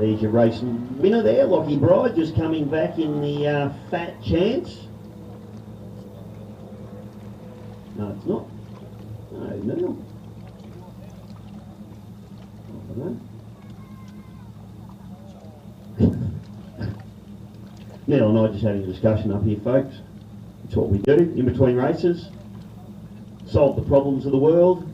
There's your race winner there, Lockie Bride, just coming back in the Fat Chance. No, it's not. No, Neil. I don't know. Neil and I just having a discussion up here, folks. It's what we do in between races. Solve the problems of the world.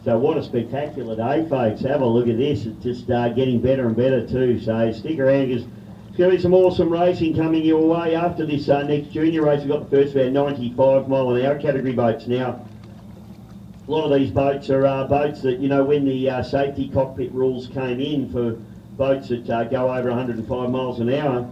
So what a spectacular day, folks. Have a look at this. It's just getting better and better too. So stick around because there's going to be some awesome racing coming your way after this next junior race. We've got the first of our 95 mile an hour category boats. Now, a lot of these boats are boats that, you know, when the safety cockpit rules came in for boats that go over 105 miles an hour,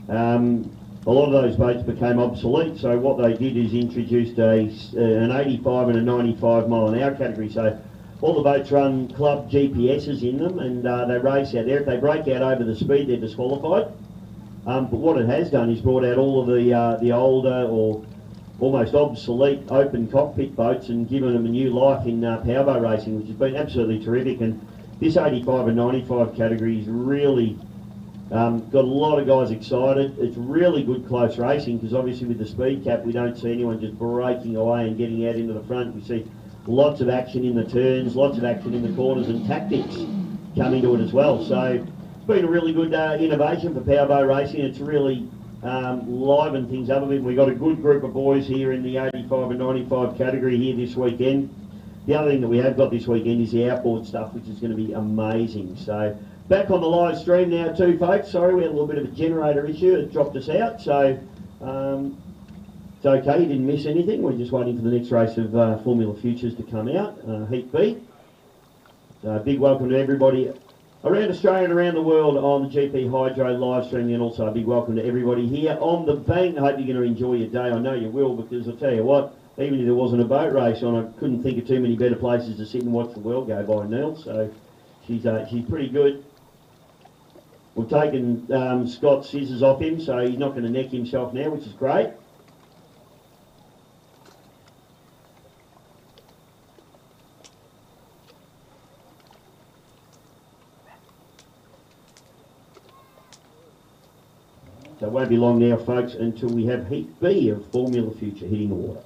a lot of those boats became obsolete. So what they did is introduced an 85 and a 95 mile an hour category. So all the boats run club GPSs in them, and they race out there. If they break out over the speed, they're disqualified. But what it has done is brought out all of the older or almost obsolete open cockpit boats and given them a new life in powerboat racing, which has been absolutely terrific. And this 85 and 95 category is really got a lot of guys excited. It's really good close racing because obviously with the speed cap we don't see anyone just breaking away and getting out into the front. We see lots of action in the turns, lots of action in the corners, and tactics come into it as well. So it's been a really good innovation for powerboat racing. It's really livened things up a bit. We've got a good group of boys here in the 85 and 95 category here this weekend. The other thing that we have got this weekend is the outboard stuff, which is going to be amazing. So back on the live stream now too, folks. Sorry, we had a little bit of a generator issue. It dropped us out. So it's okay, you didn't miss anything. We're just waiting for the next race of Formula Futures to come out, Heat B. So big welcome to everybody around Australia and around the world on the GP Hydro live streaming, and also a big welcome to everybody here on the bank. I hope you're going to enjoy your day. I know you will, because I'll tell you what, even if there wasn't a boat race on, I couldn't think of too many better places to sit and watch the world go by, Neil. So she's pretty good. We've taken Scott's scissors off him, so he's not going to neck himself now, which is great. So it won't be long now, folks, until we have Heat B of Formula Future hitting the water.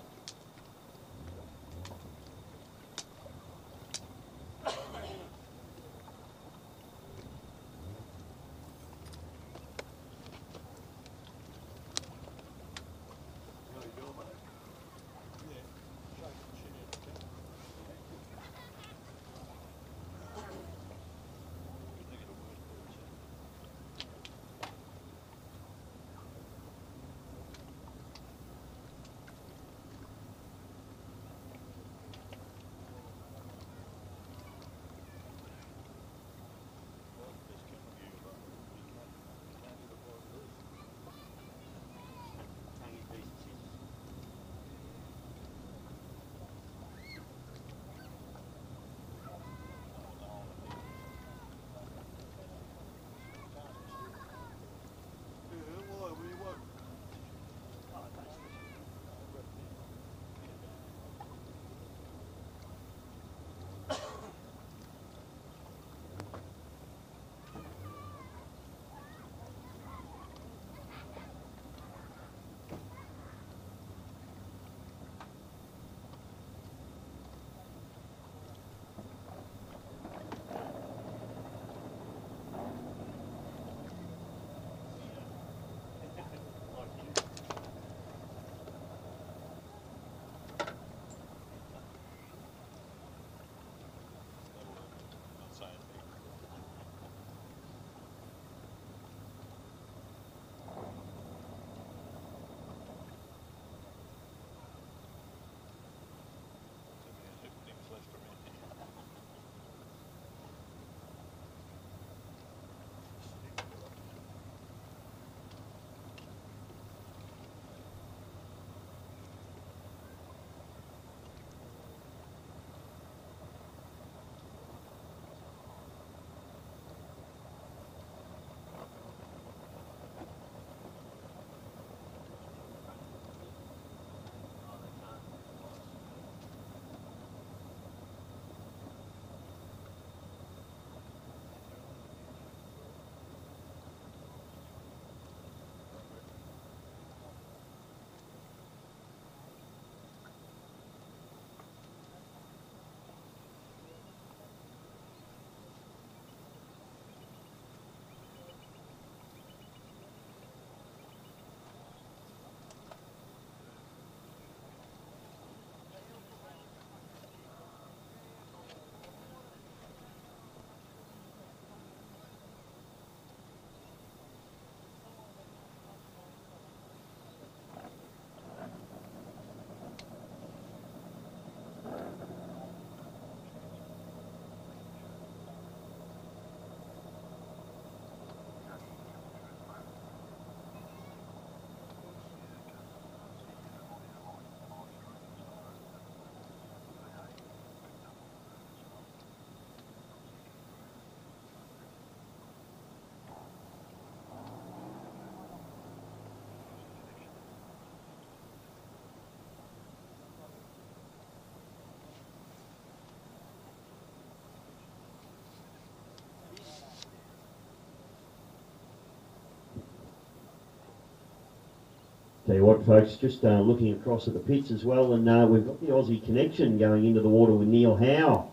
Tell you what, folks, just looking across at the pits as well, and we've got the Aussie connection going into the water with Neil Howe,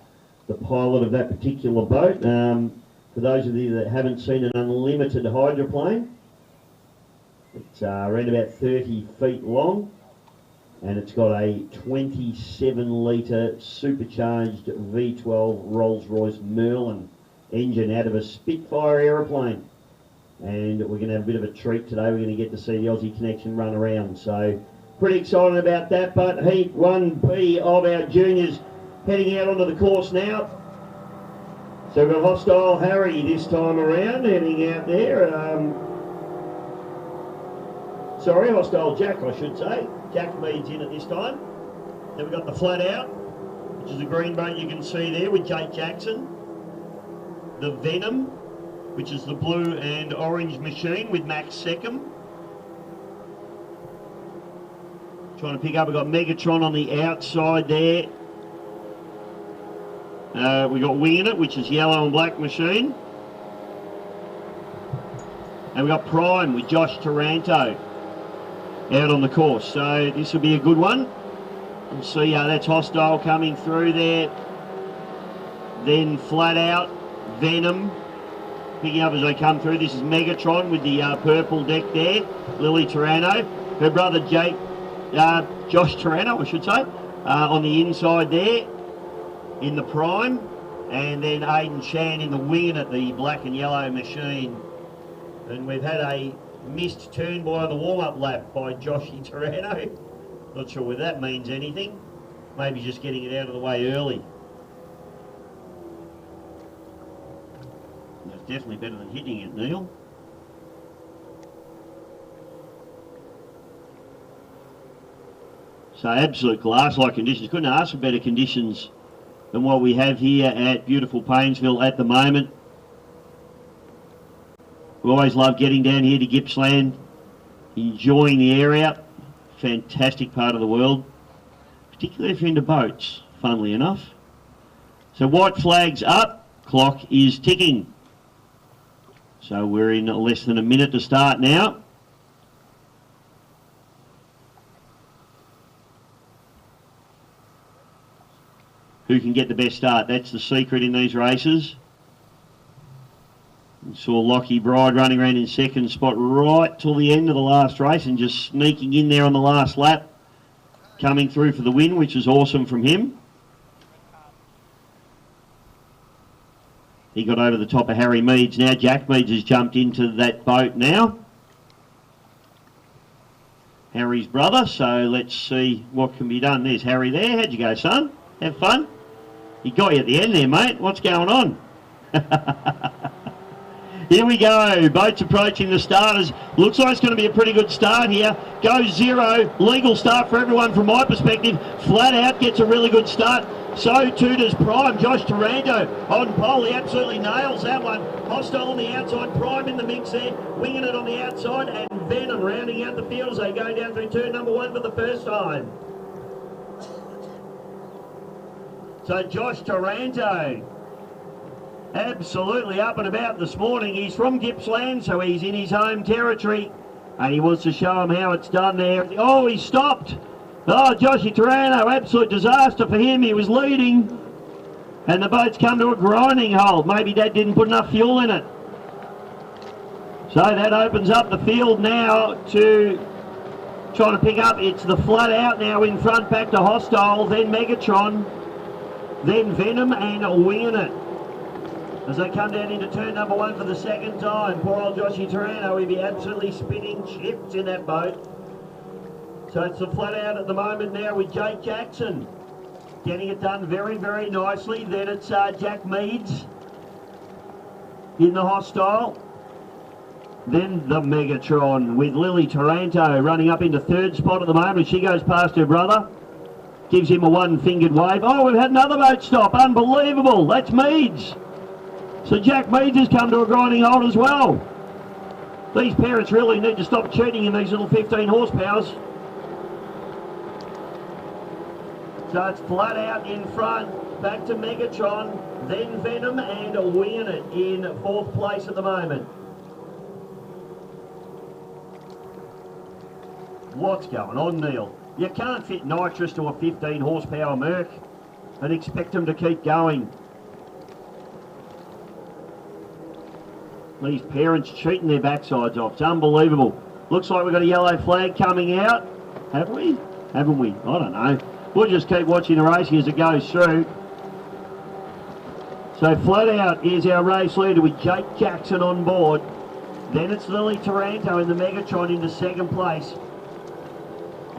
the pilot of that particular boat. For those of you that haven't seen an unlimited hydroplane, it's around about 30 feet long, and it's got a 27-litre supercharged V12 Rolls-Royce Merlin engine out of a Spitfire aeroplane. And we're going to have a bit of a treat today. We're going to get to see the Aussie connection run around. So pretty excited about that. But Heat 1B of our juniors heading out onto the course now. So we've got Hostile Harry this time around heading out there. Sorry, Hostile Jack, I should say. Jack Mead's in at this time. Then we've got the Flat Out, which is the green boat you can see there with Jake Jackson. The Venom, which is the blue and orange machine with Max Seckham. Trying to pick up, we've got Megatron on the outside there. We've got Winging It, which is yellow and black machine. And we've got Prime with Josh Taranto out on the course. So this will be a good one. We'll see, that's Hostile coming through there. Then Flat Out, Venom, picking up as they come through. This is Megatron with the purple deck there. Lily Taranto, her brother Josh Taranto, I should say, on the inside there in the Prime. And then Aidan Chan in the Winging It, the black and yellow machine. And we've had a missed turn by the warm-up lap by Joshy Taranto. Not sure whether that means anything. Maybe just getting it out of the way early. That's definitely better than hitting it, Neil. So absolute glass-like conditions. Couldn't ask for better conditions than what we have here at beautiful Paynesville at the moment. We always love getting down here to Gippsland, enjoying the area. Fantastic part of the world, particularly if you're into boats, funnily enough. So white flag's up, clock is ticking. So we're in less than a minute to start now. Who can get the best start? That's the secret in these races. We saw Lockie Bride running around in second spot right till the end of the last race and just sneaking in there on the last lap, coming through for the win, which is awesome from him. He got over the top of Harry Meads. Now Jack Meads has jumped into that boat now. Harry's brother, so let's see what can be done. There's Harry there. How'd you go, son? Have fun? He got you at the end there, mate. What's going on? Here we go. Boats approaching the starters. Looks like it's going to be a pretty good start here. Goes zero. Legal start for everyone from my perspective. Flat Out gets a really good start. So too does Prime. Josh Taranto on pole. He absolutely nails that one. Hostile on the outside. Prime in the mix there. Winging It on the outside. And Venom rounding out the field as they go down through turn number one for the first time. So Josh Taranto, absolutely up and about this morning. He's from Gippsland, so he's in his home territory, and he wants to show them how it's done there. Oh, he stopped. Oh, Joshy Taranto, absolute disaster for him. He was leading, and the boat's come to a grinding halt. Maybe Dad didn't put enough fuel in it. So that opens up the field now to trying to pick up. It's the Flat Out now in front, back to Hostile, then Megatron, then Venom and Winging It. As they come down into turn number one for the second time, poor old Joshy Taranto, he'd be absolutely spinning chips in that boat. So it's the Flat Out at the moment now with Jake Jackson, getting it done very, very nicely. Then it's Jack Meads in the Hostile. Then the Megatron with Lily Taranto running up into third spot at the moment. She goes past her brother. Gives him a one-fingered wave. Oh, we've had another boat stop. Unbelievable. That's Meads. So Jack Meads has come to a grinding halt as well. These parents really need to stop cheating in these little 15 horsepowers. So it's Flat Out in front. Back to Megatron. Then Venom and Winging It in fourth place at the moment. What's going on, Neil? You can't fit nitrous to a 15 horsepower Merc and expect them to keep going. These parents cheating their backsides off. It's unbelievable. Looks like we've got a yellow flag coming out. Have we? Haven't we? I don't know. We'll just keep watching the racing as it goes through. So flat out is our race leader with Jake Jackson on board. Then it's Lily Taranto in the Megatron into second place.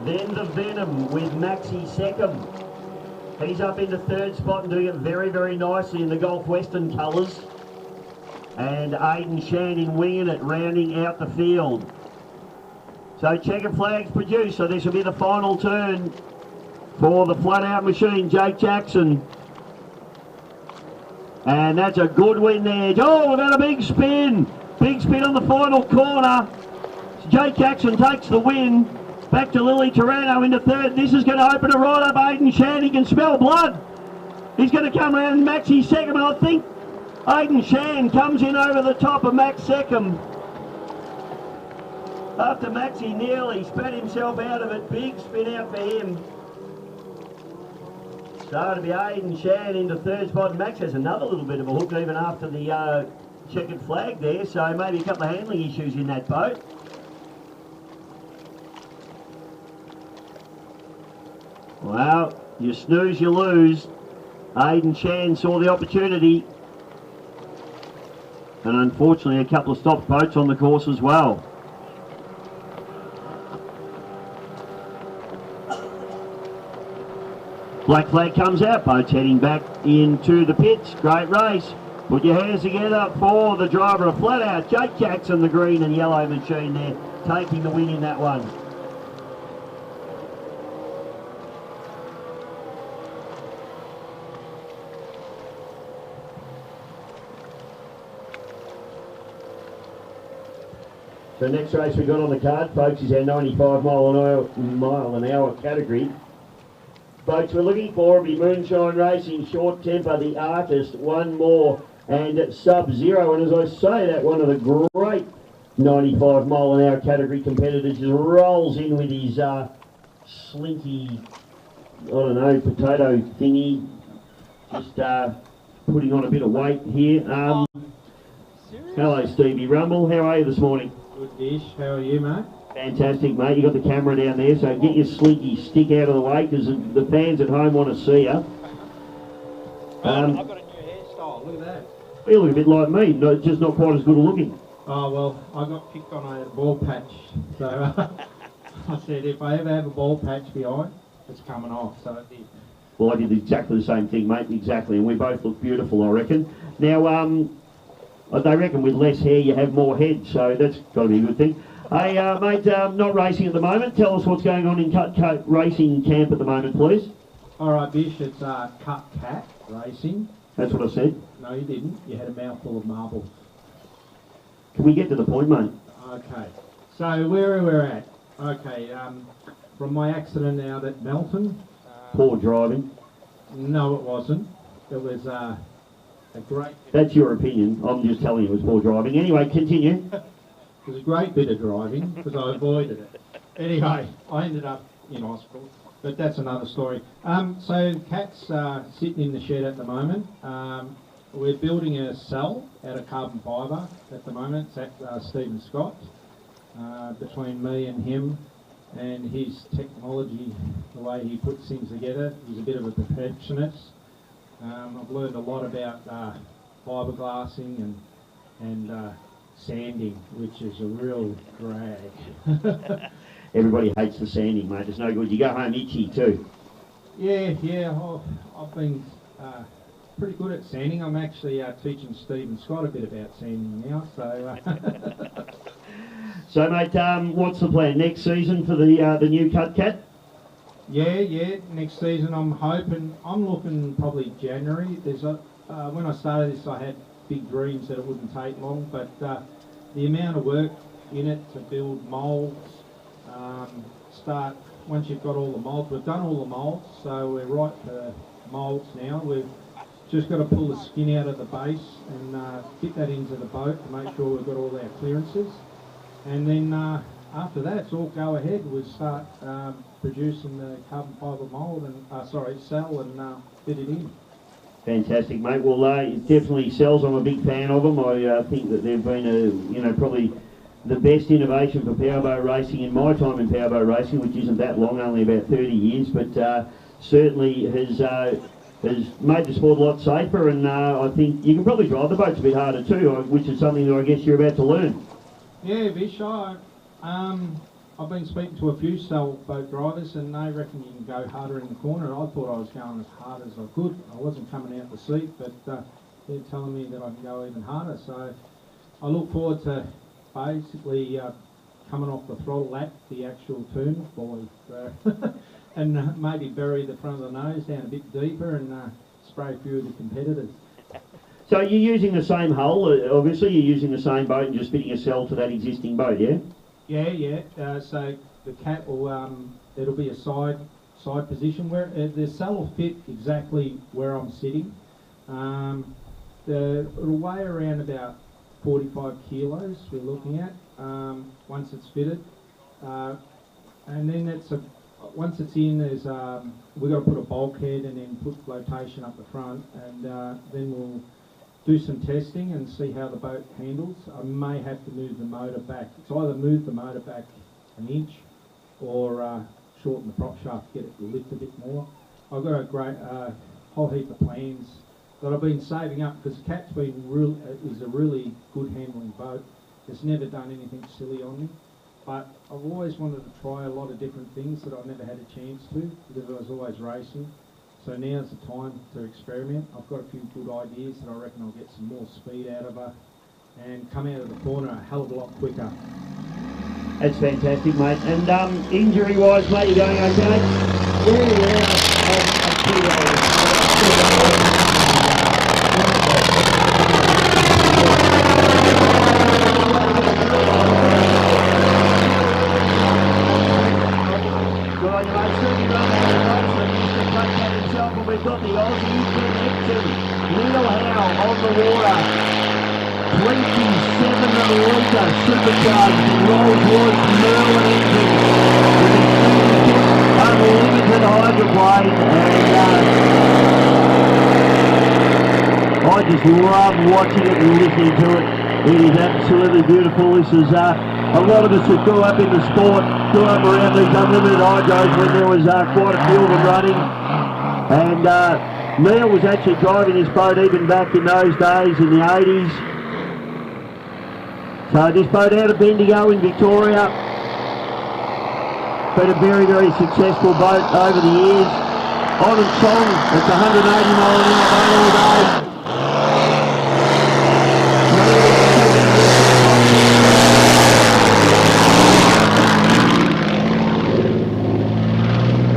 Then the Venom with Maxi second. He's up into third spot and doing it very, very nicely in the Gulf Western colours. And Aidan Shannon winging it, rounding out the field. So checkered flags produced, so this will be the final turn for the flat out machine, Jake Jackson. And that's a good win there. Oh, we've had a big spin. Big spin on the final corner. Jake Jackson takes the win. Back to Lily Taranto into third. This is going to open it right up. Aidan Shan, he can smell blood. He's going to come around Maxi second. I think Aidan Shan comes in over the top of Max second. After Maxi nearly spat himself out of it. Big spin out for him. So to be Aidan Shan into third spot. Max has another little bit of a hook even after the checkered flag there. So maybe a couple of handling issues in that boat. Well, you snooze, you lose. Aidan Shan saw the opportunity. And unfortunately a couple of stopped boats on the course as well. Black flag comes out, boats heading back into the pits. Great race. Put your hands together for the driver of flat out, Jake Jackson, the green and yellow machine there, taking the win in that one. The next race we got on the card, folks, is our 95 mile an hour category. Folks, we're looking for will be Moonshine Racing, Short Temper, The Artist, One More, and Sub-Zero. And as I say that, one of the great 95 mile an hour category competitors just rolls in with his slinky, I don't know, potato thingy, just putting on a bit of weight here. Hello, Stevie Rumble. How are you this morning? Good dish. How are you, mate? Fantastic, mate. You got the camera down there, so get your slinky stick out of the way because the fans at home want to see you. I've got a new hairstyle. Look at that. You look a bit like me, just not quite as good looking. Oh, well, I got picked on a ball patch. So I said if I ever have a ball patch behind, it's coming off. So it did. Well, I did exactly the same thing, mate, exactly. And we both look beautiful, I reckon. Now, they reckon with less hair you have more head, so that's got to be a good thing. Hey, mate, not racing at the moment. Tell us what's going on in Cut Racing Camp at the moment, please. All right, Bish, it's Cut Cat Racing. That's what I said. No, you didn't. You had a mouthful of marbles. Can we get to the point, mate? Okay. So where are we at? Okay, from my accident out at Melton. Poor driving. No, it wasn't. It was a great... That's your opinion. I'm just telling you it was poor driving. Anyway, continue. It was a great bit of driving because I avoided it. Anyway, I ended up in hospital, but that's another story. So Cat's sitting in the shed at the moment. We're building a cell out of carbon fibre at the moment. It's at Stephen Scott. Between me and him and his technology, the way he puts things together, he's a bit of a perfectionist. I've learned a lot about fiberglassing and sanding, which is a real drag. Everybody hates the sanding, mate. It's no good. You go home itchy too. Yeah. I've been pretty good at sanding. I'm actually teaching Stephen Scott a bit about sanding now. So, so mate, what's the plan next season for the new Cut Cat? Yeah. Next season, I'm looking probably January. There's when I started this, I had big dreams that it wouldn't take long, but the amount of work in it to build moulds, once you've got all the moulds, we've done all the moulds, so we're right for moulds now. We've just got to pull the skin out of the base and fit that into the boat to make sure we've got all our clearances. And then after that, it's all go ahead. We'll start producing the carbon fibre mould and cell and fit it in. Fantastic, mate. Well, it definitely sells. I'm a big fan of them. I think that they've been probably the best innovation for powerboat racing in my time in powerboat racing, which isn't that long, only about 30 years, but certainly has made the sport a lot safer, and I think you can probably drive the boats a bit harder too, which is something that I guess you're about to learn. Yeah, Vish, I've been speaking to a few sailboat drivers and they reckon you can go harder in the corner. I thought I was going as hard as I could. I wasn't coming out the seat, but they're telling me that I can go even harder. So I look forward to basically coming off the throttle at the actual turn buoy and maybe bury the front of the nose down a bit deeper and spray a few of the competitors. So you're using the same hull, obviously you're using the same boat and just fitting a cell to that existing boat, yeah? Yeah. So the cat will, it'll be a side position where the cell will fit exactly where I'm sitting. It'll weigh around about 45 kilos we're looking at once it's fitted. And then once it's in, there's we've got to put a bulkhead and then put flotation up the front, and then we'll do some testing and see how the boat handles. I may have to move the motor back. It's either move the motor back an inch or shorten the prop shaft, get it to lift a bit more. I've got a great whole heap of plans that I've been saving up because Cat's been is a really good handling boat. It's never done anything silly on me, but I've always wanted to try a lot of different things that I've never had a chance to because I was always racing. So now's the time to experiment. I've got a few good ideas that I reckon I'll get some more speed out of her and come out of the corner a hell of a lot quicker. That's fantastic, mate. And injury-wise, mate, you going okay? Yeah. We've got the Aussie connection. Neil Howe on the water. 27-litre supercharged Rolls-Royce Merlin engine with a unlimited hydroplane, and I just love watching it and listening to it. It is absolutely beautiful. This is a lot of us who grew up in the sport, grew up around these unlimited hydros when there was quite a few of them running. And Neil was actually driving this boat even back in those days in the 80s. So this boat out of Bendigo in Victoria. Been a very, very successful boat over the years. On and song, it's 180 mile an hour boat all day.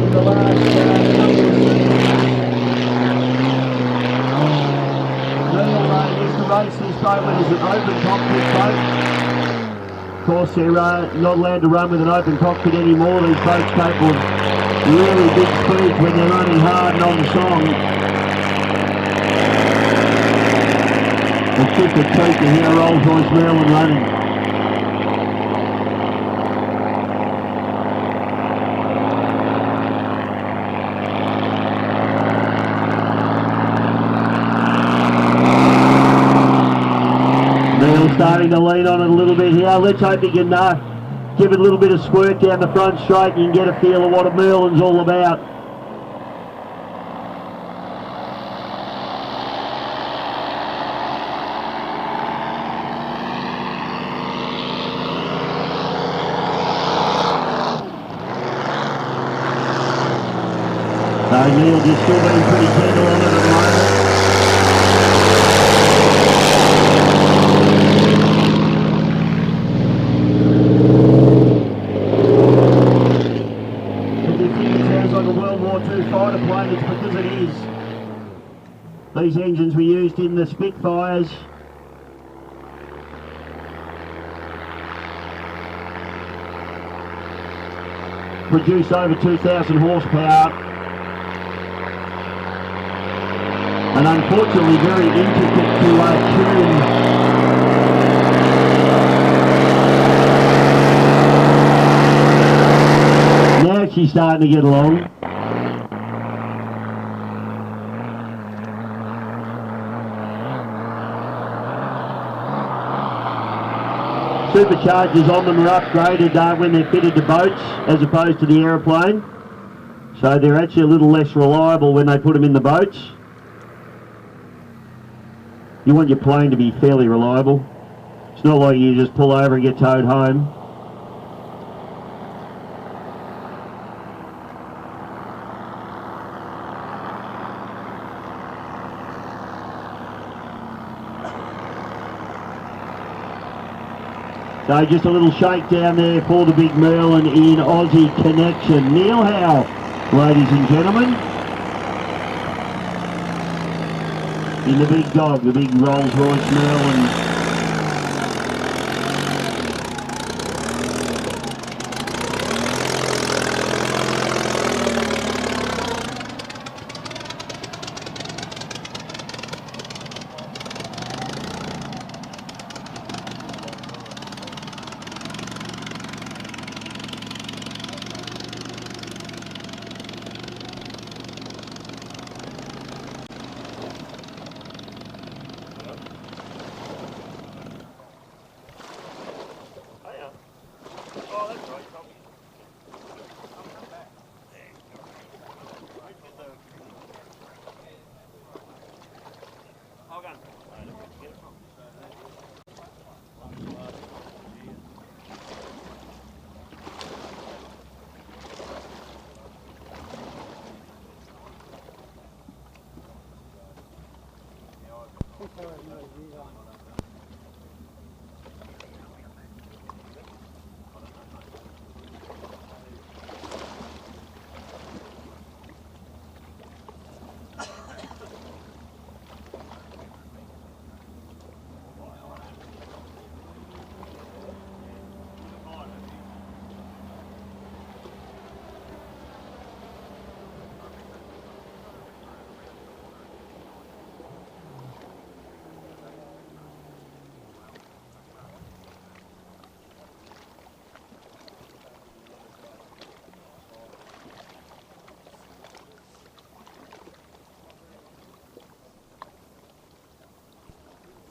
In the last race this boat when it's an open cockpit boat. Of course, they're not allowed to run with an open cockpit anymore. These boats capable of really big speeds when they're running hard and on the song. It's just a treat to hear Rolls-Royce Merlin running. Starting to lean on it a little bit here. Let's hope he can give it a little bit of squirt down the front straight and you can get a feel of what a Merlin's all about. So Neil just still being pretty gentle on it at the moment. Fighter plane, it's because it is. These engines were used in the Spitfires. Produced over 2,000 horsepower. And unfortunately very intricate to tune. actually starting to get along. Superchargers on them are upgraded when they're fitted to boats as opposed to the aeroplane. So they're actually a little less reliable when they put them in the boats. You want your plane to be fairly reliable. It's not like you just pull over and get towed home. So just a little shakedown there for the big Merlin in Aussie Connection. Neil Howe, ladies and gentlemen. In the big dog, the big Rolls Royce Merlin.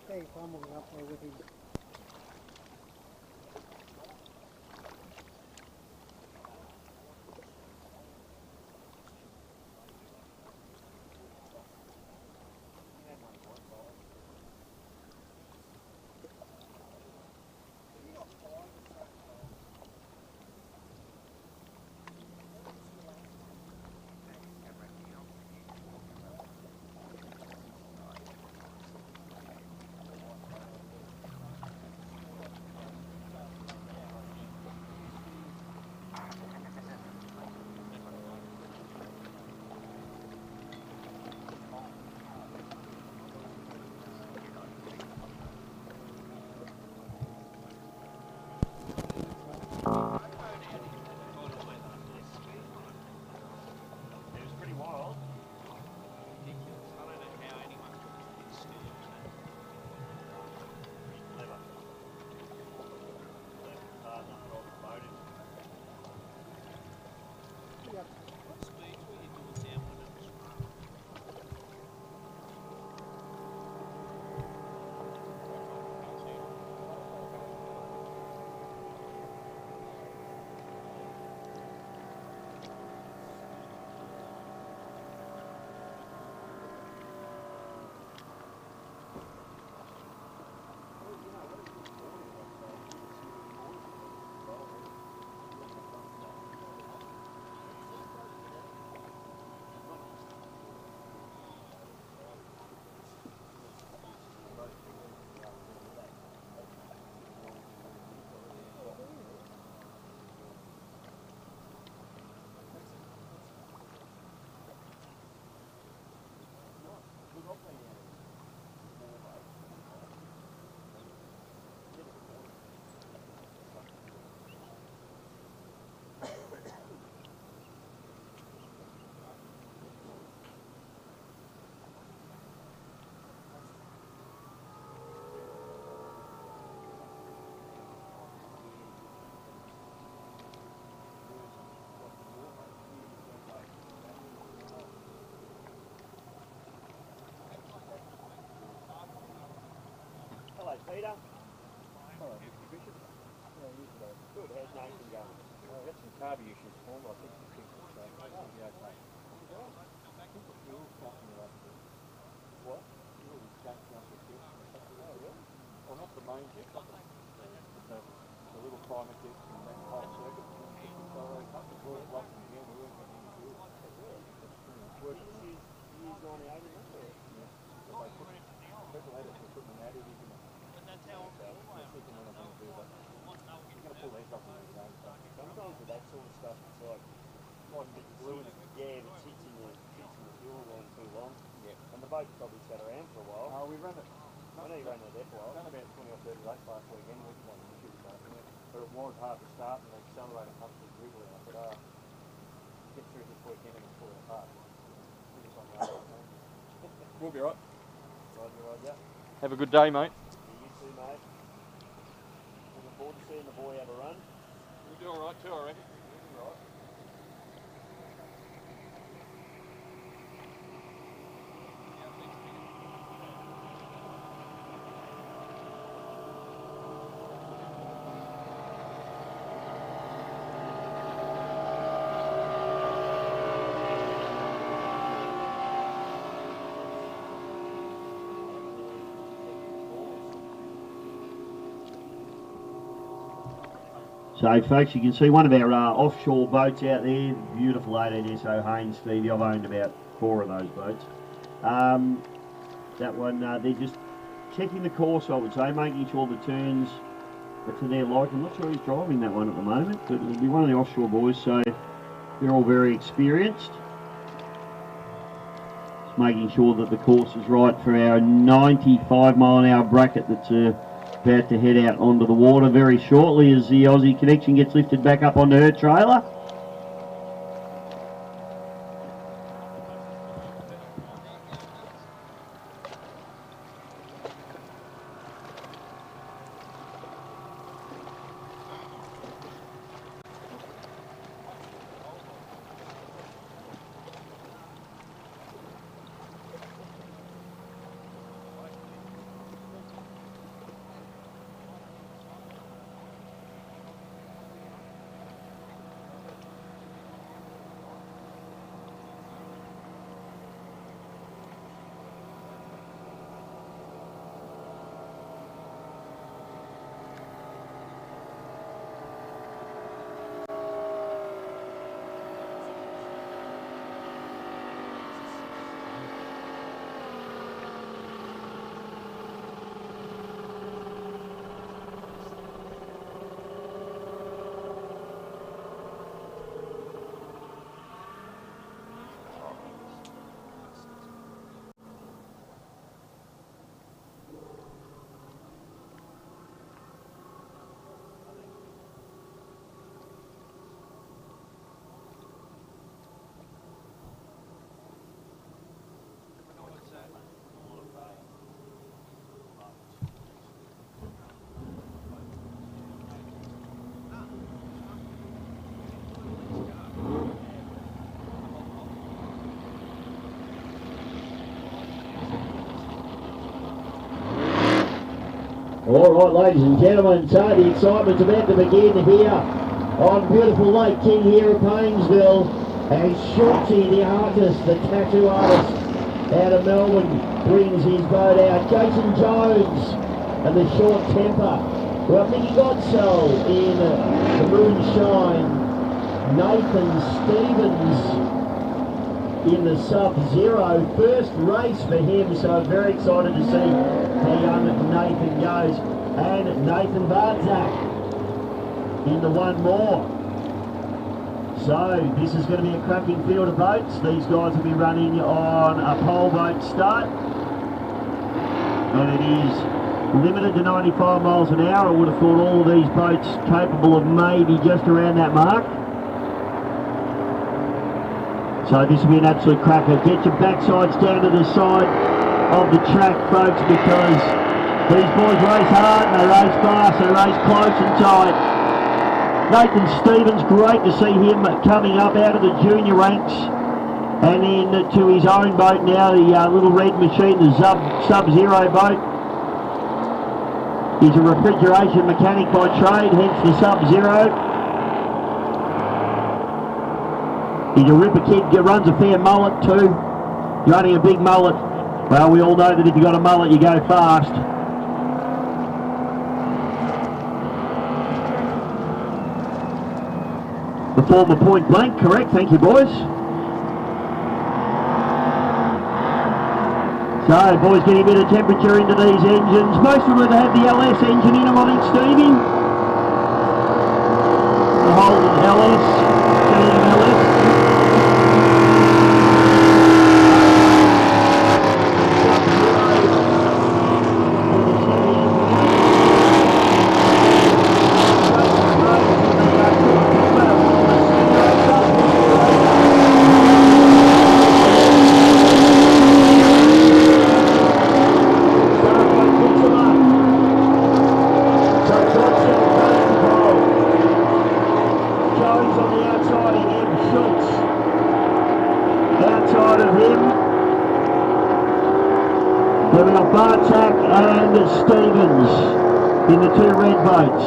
Stay fumbling up there with his Peter? Hello, Mr. Bishop. Yeah, good. How's Nathan going? I've got some carby issues for him, but I think he'll fix it, so he'll be okay. I think the fuel's starting to run through. What? Fuel is starting to run through. Oh, really? Well, not the main jet, but the little primer jets and that whole circuit. So they cut the fuel up and again, we weren't getting any fuel. It's working. He's 98 in that, or? Yeah. But they put, people had it for putting an additive in it. That's how I'm thinking what I'm going to do, but you're going to pull the head off in the game. Sometimes with that sort of stuff, it's like a bit glue in it. Yeah, if it sits in the fuel line too long. Yeah. And the boat probably sat around for a while. Oh, we ran it. I know you ran it there for a while. Done about 20 or 30 laps last week anyway, but it was hard to start and the accelerator comes with wiggling. I said, get through this weekend and pull it apart. We'll be right. Roger. Have a good day, mate. Yeah, you too, mate. Looking forward to seeing the boy have a run. We'll do alright too, I reckon. Right. So folks, you can see one of our offshore boats out there, beautiful 18SO Haynes, Stevie. I've owned about 4 of those boats. That one, they're just checking the course, I would say, making sure the turns are to their liking. I'm not sure who's driving that one at the moment, but it'll be one of the offshore boys, so they're all very experienced. Just making sure that the course is right for our 95 mile an hour bracket that's about to head out onto the water very shortly as the Aussie Connection gets lifted back up onto her trailer. All right, ladies and gentlemen, so the excitement's about to begin here on beautiful Lake King here at Paynesville. And Shorty, the artist, the tattoo artist out of Melbourne, brings his boat out. Jason Jones and the Short Temper. We've got Mickey Godsoe in the Moonshine. Nathan Stevens in the Sub-Zero. First race for him, so I'm very excited to see how young Nathan goes. And Nathan Bartzak in the One More. So this is going to be a cracking field of boats. These guys will be running on a pole boat start. And it is limited to 95 miles an hour. I would have thought all of these boats capable of maybe just around that mark. So this will be an absolute cracker. Get your backsides down to the side of the track, folks, because these boys race hard and they race fast, they race close and tight. Nathan Stevens, great to see him coming up out of the junior ranks and into his own boat now, the little red machine, the Sub-Zero boat. He's a refrigeration mechanic by trade, hence the Sub-Zero. He's a ripper kid, runs a fair mullet too. Running a big mullet. Well, we all know that if you got a mullet, you go fast. The former Point Blank, correct, thank you boys. So, boys, getting a bit of temperature into these engines. Most of them would have the LS engine in them, I think, Stevie. The Holden LS, GM LS. And Stevens in the two red boats.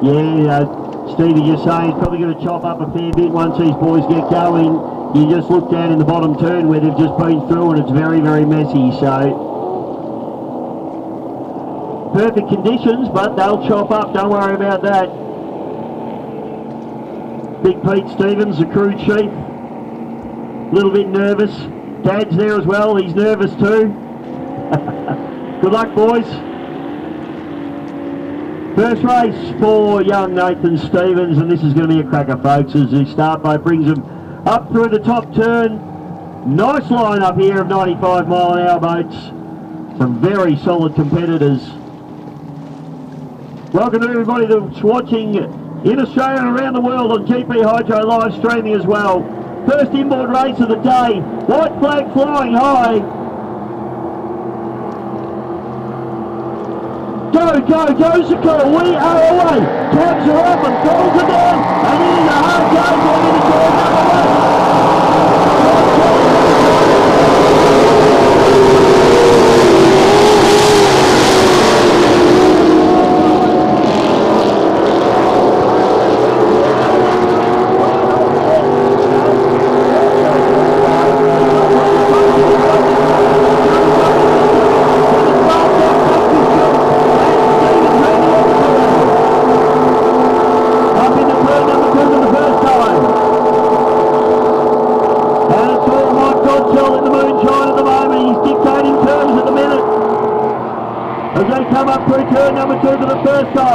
Yeah, Stevie, you're saying he's probably going to chop up a fair bit once these boys get going. You just look down in the bottom turn where they've just been through and it's very, very messy. So perfect conditions, but they'll chop up. Don't worry about that. Big Pete Stevens, the crew chief. A little bit nervous. Dad's there as well, he's nervous too. Good luck, boys. First race for young Nathan Stevens, and this is going to be a cracker, folks, as the start boat brings him up through the top turn. Nice line up here of 95 mile an hour boats. Some very solid competitors. Welcome to everybody that's watching in Australia and around the world on GP Hydro live streaming as well. First inboard race of the day. White flag flying high. Go, go, go, Sakura. We are away. Cabs are up and falls are down. And it is a hard go going into turn number 2 for the first time.